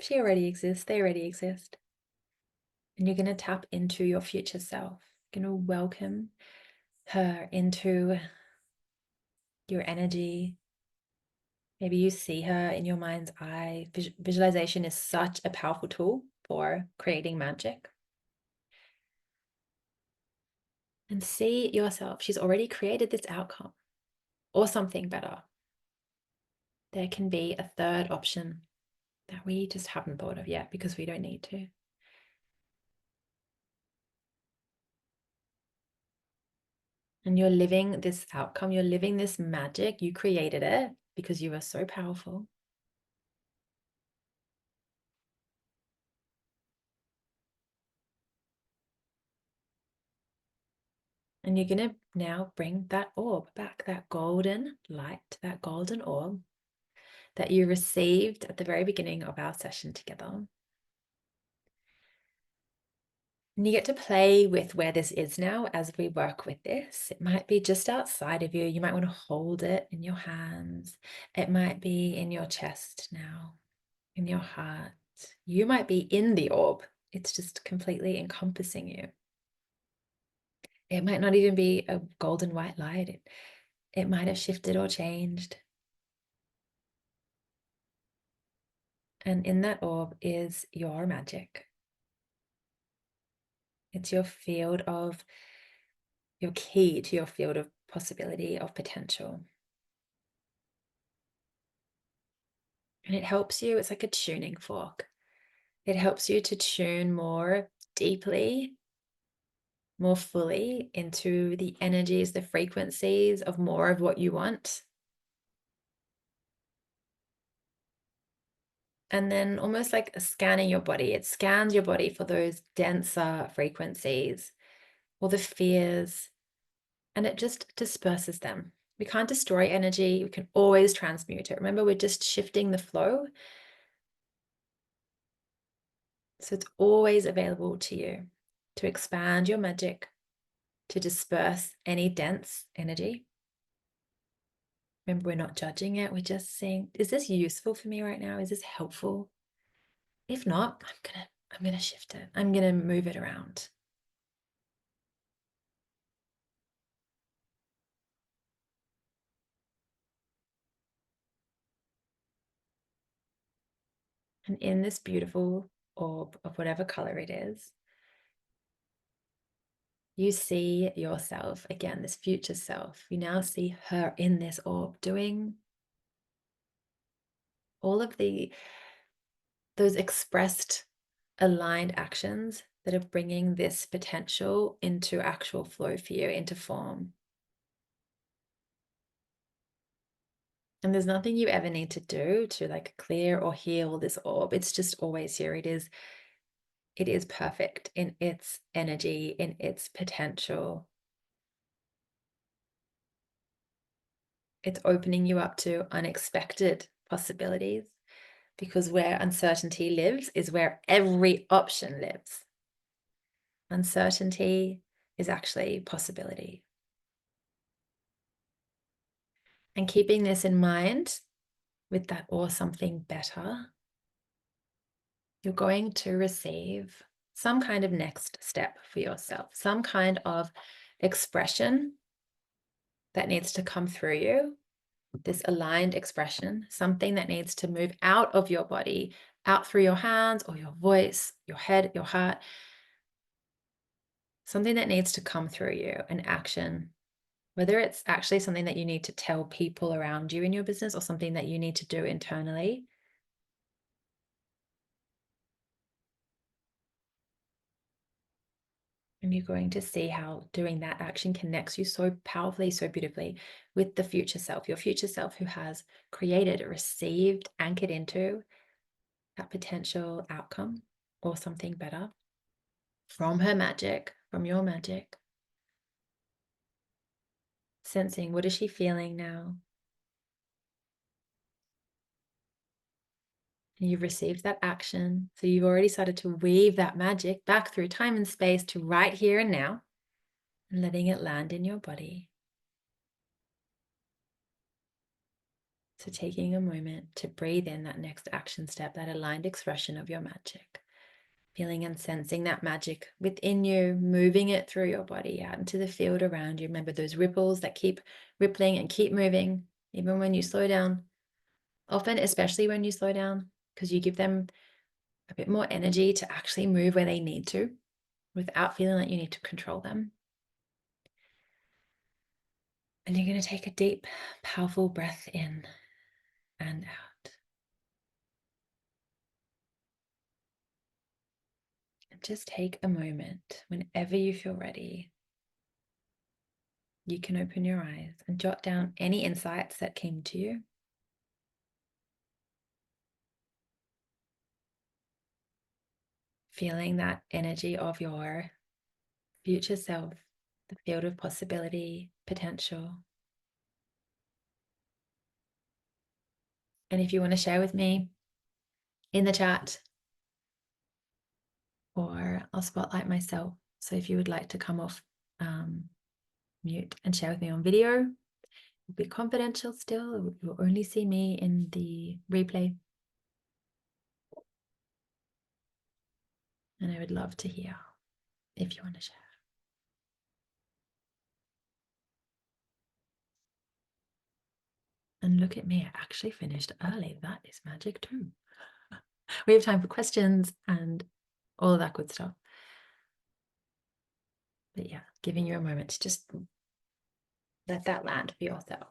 she already exists. They already exist. And you're going to tap into your future self. You're going to welcome her into your energy. Maybe you see her in your mind's eye. Visualization is such a powerful tool for creating magic. And see yourself. She's already created this outcome or something better. There can be a third option that we just haven't thought of yet because we don't need to. And you're living this outcome, you're living this magic. You created it because you are so powerful. And you're going to now bring that orb back, that golden light, that golden orb that you received at the very beginning of our session together. And you get to play with where this is now as we work with this. It might be just outside of you. You might want to hold it in your hands. It might be in your chest now, in your heart. You might be in the orb. It's just completely encompassing you. It might not even be a golden white light. It might have shifted or changed. And in that orb is your magic. It's your field of, your key to your field of possibility, of potential. And it helps you, it's like a tuning fork. It helps you to tune more deeply, more fully into the energies, the frequencies of more of what you want. And then almost like scanning your body, it scans your body for those denser frequencies or the fears, and it just disperses them. We can't destroy energy. We can always transmute it. Remember, we're just shifting the flow. So it's always available to you to expand your magic, to disperse any dense energy. Remember, we're not judging it. We're just saying, is this useful for me right now? Is this helpful? If not, I'm gonna shift it. I'm gonna move it around. And in this beautiful orb of whatever color it is, you see yourself again, this future self. You now see her in this orb doing all of those expressed aligned actions that are bringing this potential into actual flow for you, into form. And there's nothing you ever need to do to like clear or heal this orb. It's just always here. It is perfect in its energy, in its potential. It's opening you up to unexpected possibilities, because where uncertainty lives is where every option lives. Uncertainty is actually possibility. And keeping this in mind with that or something better, you're going to receive some kind of next step for yourself, some kind of expression that needs to come through you, this aligned expression, something that needs to move out of your body, out through your hands or your voice, your head, your heart, something that needs to come through you, an action, whether it's actually something that you need to tell people around you in your business or something that you need to do internally. And you're going to see how doing that action connects you so powerfully, so beautifully with the future self, your future self who has created, received, anchored into that potential outcome or something better from her magic, from your magic. Sensing, what is she feeling now? And you've received that action. So you've already started to weave that magic back through time and space to right here and now, and letting it land in your body. So taking a moment to breathe in that next action step, that aligned expression of your magic. Feeling and sensing that magic within you, moving it through your body out into the field around you. Remember those ripples that keep rippling and keep moving, even when you slow down. Often, especially when you slow down, because you give them a bit more energy to actually move where they need to without feeling like you need to control them. And you're going to take a deep, powerful breath in and out. And just take a moment whenever you feel ready. You can open your eyes and jot down any insights that came to you. Feeling that energy of your future self, the field of possibility, potential. And if you want to share with me in the chat, or I'll spotlight myself. So if you would like to come off mute and share with me on video, it'll be confidential still. You'll only see me in the replay. And I would love to hear if you want to share. And look at me, I actually finished early. That is magic too. We have time for questions and all of that good stuff. But yeah, giving you a moment to just let that land for yourself.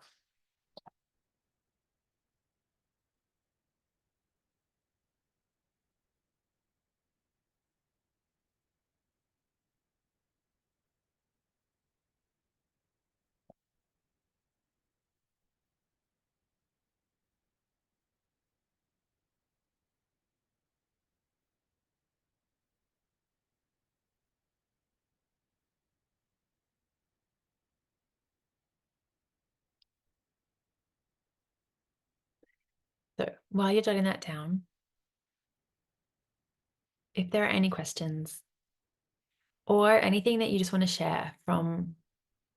So while you're jotting that down, if there are any questions or anything that you just want to share from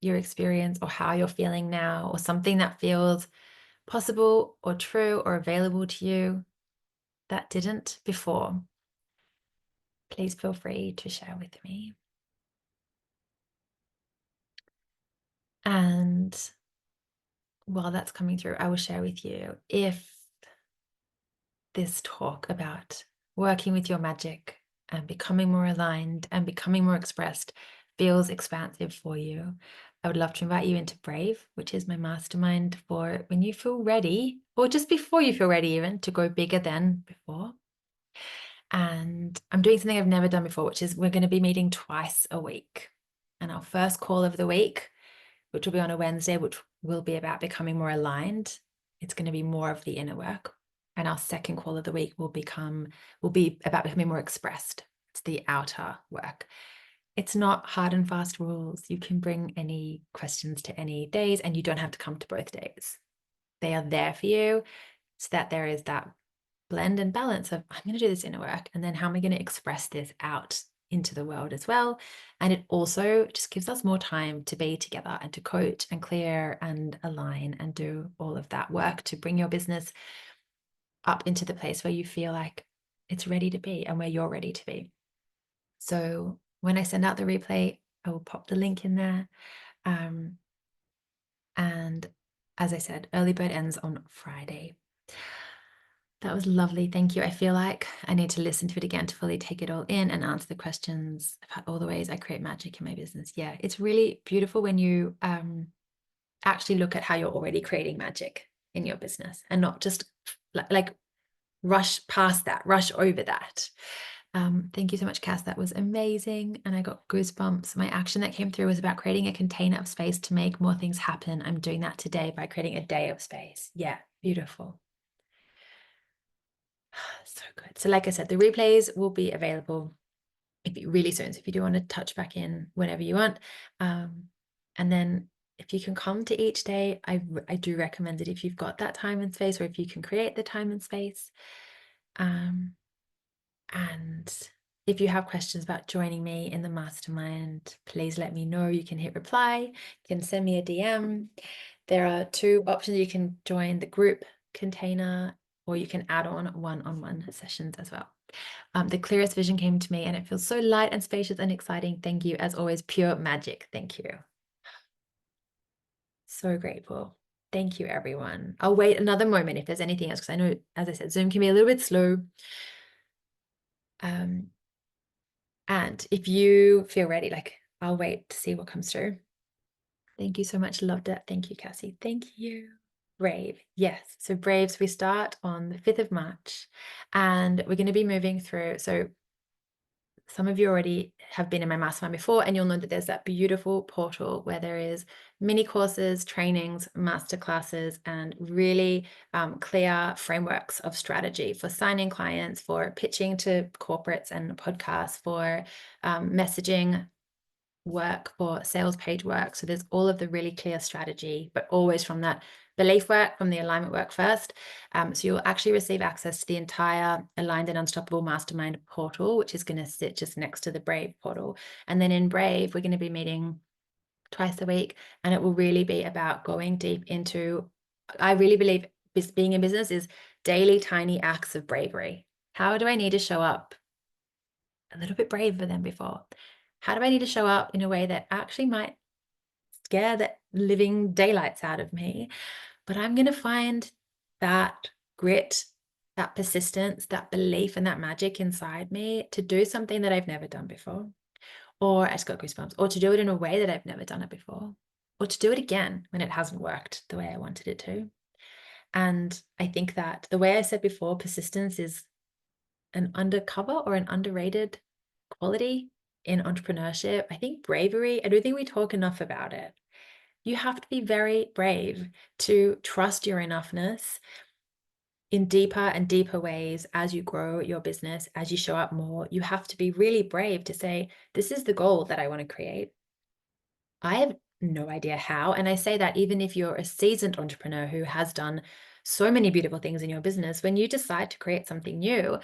your experience or how you're feeling now, or something that feels possible or true or available to you that didn't before, please feel free to share with me. And while that's coming through, I will share with you if this talk about working with your magic and becoming more aligned and becoming more expressed feels expansive for you. I would love to invite you into Brave, which is my mastermind for when you feel ready, or just before you feel ready even, to go bigger than before. And I'm doing something I've never done before, which is we're going to be meeting twice a week. And our first call of the week, which will be on a Wednesday, which will be about becoming more aligned. It's going to be more of the inner work. And our second call of the week will be about becoming more expressed. It's the outer work. It's not hard and fast rules. You can bring any questions to any days, and you don't have to come to both days. They are there for you so that there is that blend and balance of, I'm going to do this inner work, and then how am I going to express this out into the world as well. And it also just gives us more time to be together and to coach and clear and align and do all of that work to bring your business up into the place where you feel like it's ready to be and where you're ready to be. So when I send out the replay, I will pop the link in there. And as I said, early bird ends on Friday. That was lovely. Thank you. I feel like I need to listen to it again to fully take it all in and answer the questions about all the ways I create magic in my business. Yeah, it's really beautiful when you actually look at how you're already creating magic in your business and not just like rush past that, rush over that. Thank you so much, Cass. That was amazing. And I got goosebumps. My action that came through was about creating a container of space to make more things happen. I'm doing that today by creating a day of space. Yeah, beautiful. So good. So like I said, the replays will be available really soon. So if you do want to touch back in whenever you want. And then if you can come to each day, I do recommend it if you've got that time and space, or if you can create the time and space. And if you have questions about joining me in the mastermind, please let me know. You can hit reply, you can send me a DM. There are 2 options. You can join the group container, or you can add on one-on-one sessions as well. The clearest vision came to me and it feels so light and spacious and exciting. Thank you. As always, pure magic. Thank you. So grateful. Thank you, everyone. I'll wait another moment if there's anything else, because I know, as I said, Zoom can be a little bit slow. And if you feel ready, like, I'll wait to see what comes through. Thank you so much. Loved it. Thank you, Cassie. Thank you. Brave. Yes. So Braves, we start on the 5th of March and we're going to be moving through. So some of you already have been in my mastermind before, and you'll know that there's that beautiful portal where there is mini courses, trainings, masterclasses, and really clear frameworks of strategy for signing clients, for pitching to corporates and podcasts, for messaging work, for sales page work. So there's all of the really clear strategy, but always from that belief work, from the alignment work first. So you'll actually receive access to the entire Aligned and Unstoppable Mastermind portal, which is going to sit just next to the Brave portal. And then in Brave, we're going to be meeting twice a week, and it will really be about going deep into, I really believe being in business is daily tiny acts of bravery. How do I need to show up a little bit braver than before? How do I need to show up in a way that actually might scare the living daylights out of me? But I'm going to find that grit, that persistence, that belief, and that magic inside me to do something that I've never done before. Or I just got goosebumps, or to do it in a way that I've never done it before, or to do it again when it hasn't worked the way I wanted it to. And I think that the way I said before, persistence is an undercover or an underrated quality in entrepreneurship. I think bravery, I don't think we talk enough about it. You have to be very brave to trust your enoughness in deeper and deeper ways as you grow your business, as you show up more. You have to be really brave to say, this is the goal that I want to create. I have no idea how. And I say that even if you're a seasoned entrepreneur who has done so many beautiful things in your business, when you decide to create something new,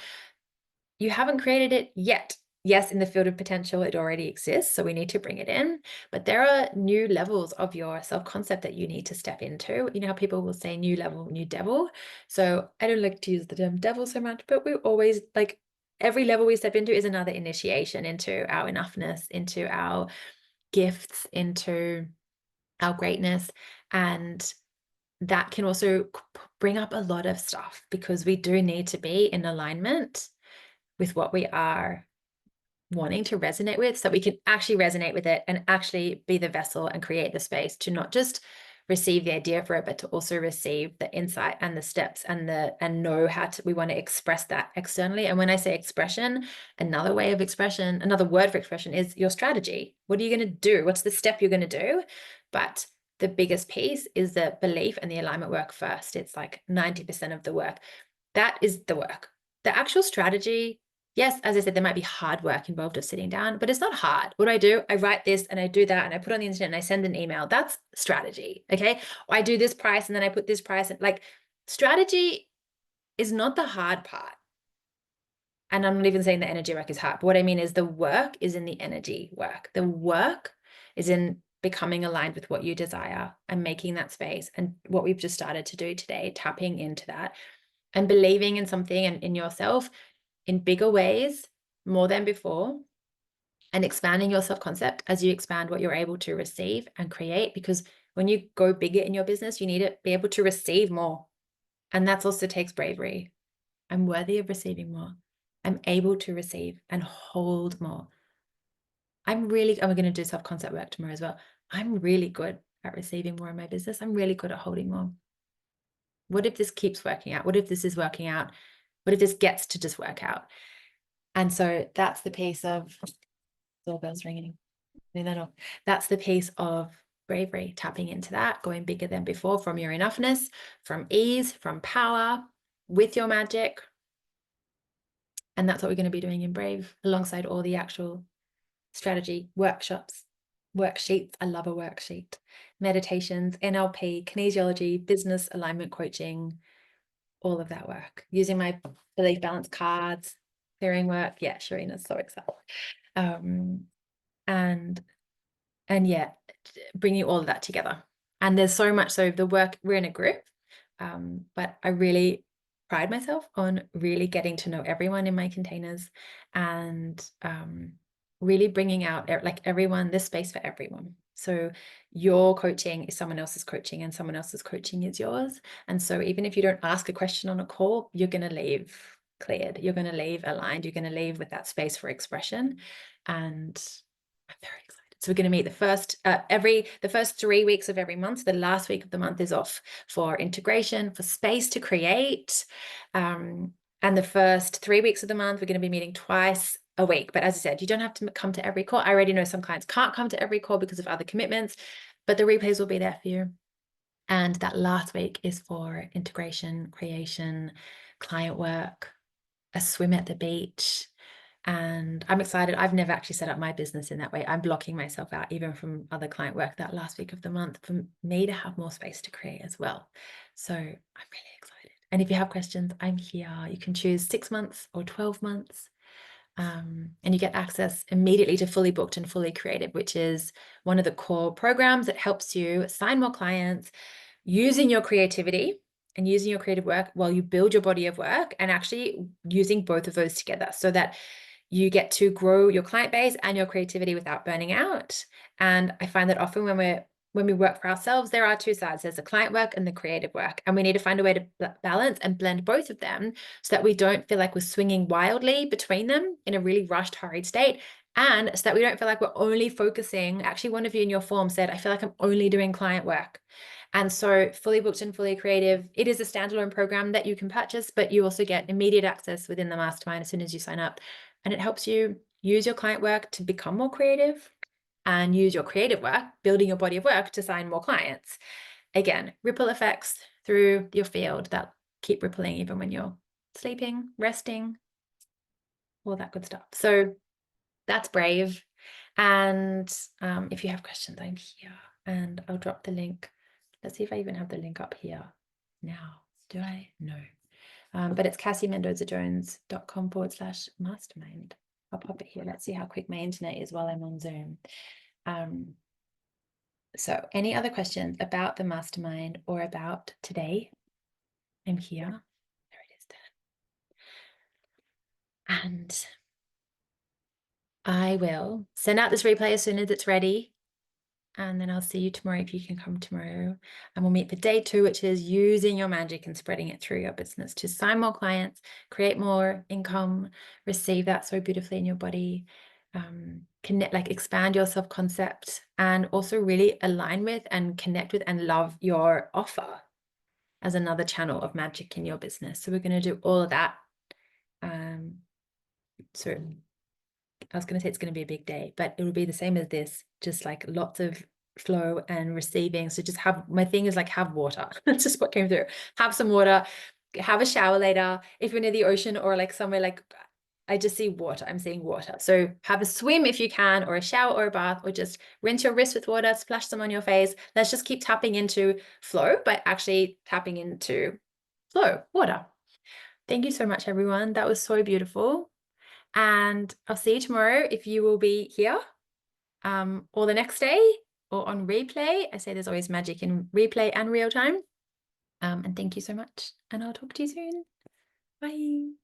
you haven't created it yet. Yes, in the field of potential, it already exists, so we need to bring it in. But there are new levels of your self-concept that you need to step into. You know how people will say new level, new devil. So I don't like to use the term devil so much, but we always, like, every level we step into is another initiation into our enoughness, into our gifts, into our greatness. And that can also bring up a lot of stuff, because we do need to be in alignment with what we are wanting to resonate with, so we can actually resonate with it and actually be the vessel and create the space to not just receive the idea for it, but to also receive the insight and the steps and know how to, we want to express that externally. And when I say expression, another way of expression, another word for expression is your strategy. What are you going to do? What's the step you're going to do? But the biggest piece is the belief and the alignment work first. It's like 90% of the work. That is the work. The actual strategy Yes, as I said, there might be hard work involved of sitting down, but it's not hard. What do? I write this and I do that and I put it on the internet and I send an email. That's strategy. Okay. Or I do this price and then I put this price. And like, strategy is not the hard part. And I'm not even saying the energy work is hard, but what I mean is the work is in the energy work. The work is in becoming aligned with what you desire and making that space. And what we've just started to do today, tapping into that and believing in something and in yourself in bigger ways, more than before, and expanding your self-concept as you expand what you're able to receive and create. Because when you go bigger in your business, you need to be able to receive more. And that also takes bravery. I'm worthy of receiving more. I'm able to receive and hold more. I'm going to do self-concept work tomorrow as well. I'm really good at receiving more in my business. I'm really good at holding more. What if this keeps working out? What if this is working out? What if this gets to just work out? And so that's the piece of doorbells ringing. That's the piece of bravery, tapping into that, going bigger than before, from your enoughness, from ease, from power, with your magic. And that's what we're going to be doing in Brave, alongside all the actual strategy workshops, worksheets. I love a worksheet. Meditations, NLP, kinesiology, business alignment coaching, all of that work. Using my belief balance cards, clearing work. Yeah, Sharina's so excited. And yeah, bringing all of that together. And there's so much, so the work, we're in a group, but I really pride myself on really getting to know everyone in my containers and really bringing out like everyone, there's space for everyone. So your coaching is someone else's coaching and someone else's coaching is yours. And so even if you don't ask a question on a call, you're going to leave cleared. You're going to leave aligned. You're going to leave with that space for expression. And I'm very excited. So we're going to meet the first 3 weeks of every month. The last week of the month is off for integration, for space to create. And the first 3 weeks of the month, we're going to be meeting twice a week. But as I said, you don't have to come to every call. I already know some clients can't come to every call because of other commitments, but the replays will be there for you. And that last week is for integration, creation, client work, a swim at the beach. And I'm excited. I've never actually set up my business in that way. I'm blocking myself out even from other client work that last week of the month for me to have more space to create as well. So I'm really excited. And if you have questions, I'm here. You can choose 6 months or 12 months. And you get access immediately to Fully Booked and Fully Creative, which is one of the core programs that helps you sign more clients using your creativity and using your creative work while you build your body of work, and actually using both of those together so that you get to grow your client base and your creativity without burning out. And I find that often when we work for ourselves, there are two sides. There's the client work and the creative work. And we need to find a way to balance and blend both of them so that we don't feel like we're swinging wildly between them in a really rushed, hurried state. And so that we don't feel like we're only focusing. Actually, one of you in your form said, I feel like I'm only doing client work. And so Fully Booked and Fully Creative, it is a standalone program that you can purchase, but you also get immediate access within the mastermind as soon as you sign up. And it helps you use your client work to become more creative and use your creative work, building your body of work to sign more clients. Again, ripple effects through your field that keep rippling even when you're sleeping, resting, all that good stuff. So that's Brave. And if you have questions, I'm here and I'll drop the link. Let's see if I even have the link up here now. Do I? No. But it's CassieMendoza-Jones.com/mastermind. I'll pop it here. Let's see how quick my internet is while I'm on Zoom. So any other questions about the mastermind or about today? I'm here. There it is there. And I will send out this replay as soon as it's ready. And then I'll see you tomorrow if you can come tomorrow. And we'll meet for day 2, which is using your magic and spreading it through your business to sign more clients, create more income, receive that so beautifully in your body, connect, like expand your self-concept, and also really align with and connect with and love your offer as another channel of magic in your business. So we're going to do all of that. So I was going to say it's going to be a big day, but it will be the same as this, just like lots of flow and receiving. So just my thing is like have water. That's just what came through. Have some water, have a shower later. If you're near the ocean or like somewhere like I just see water. I'm seeing water. So have a swim if you can, or a shower or a bath, or just rinse your wrists with water, splash them on your face. Let's just keep tapping into flow, but actually tapping into flow, water. Thank you so much, everyone. That was so beautiful. And I'll see you tomorrow if you will be here, or the next day, or on replay. I say there's always magic in replay and real time. And thank you so much. And I'll talk to you soon. Bye.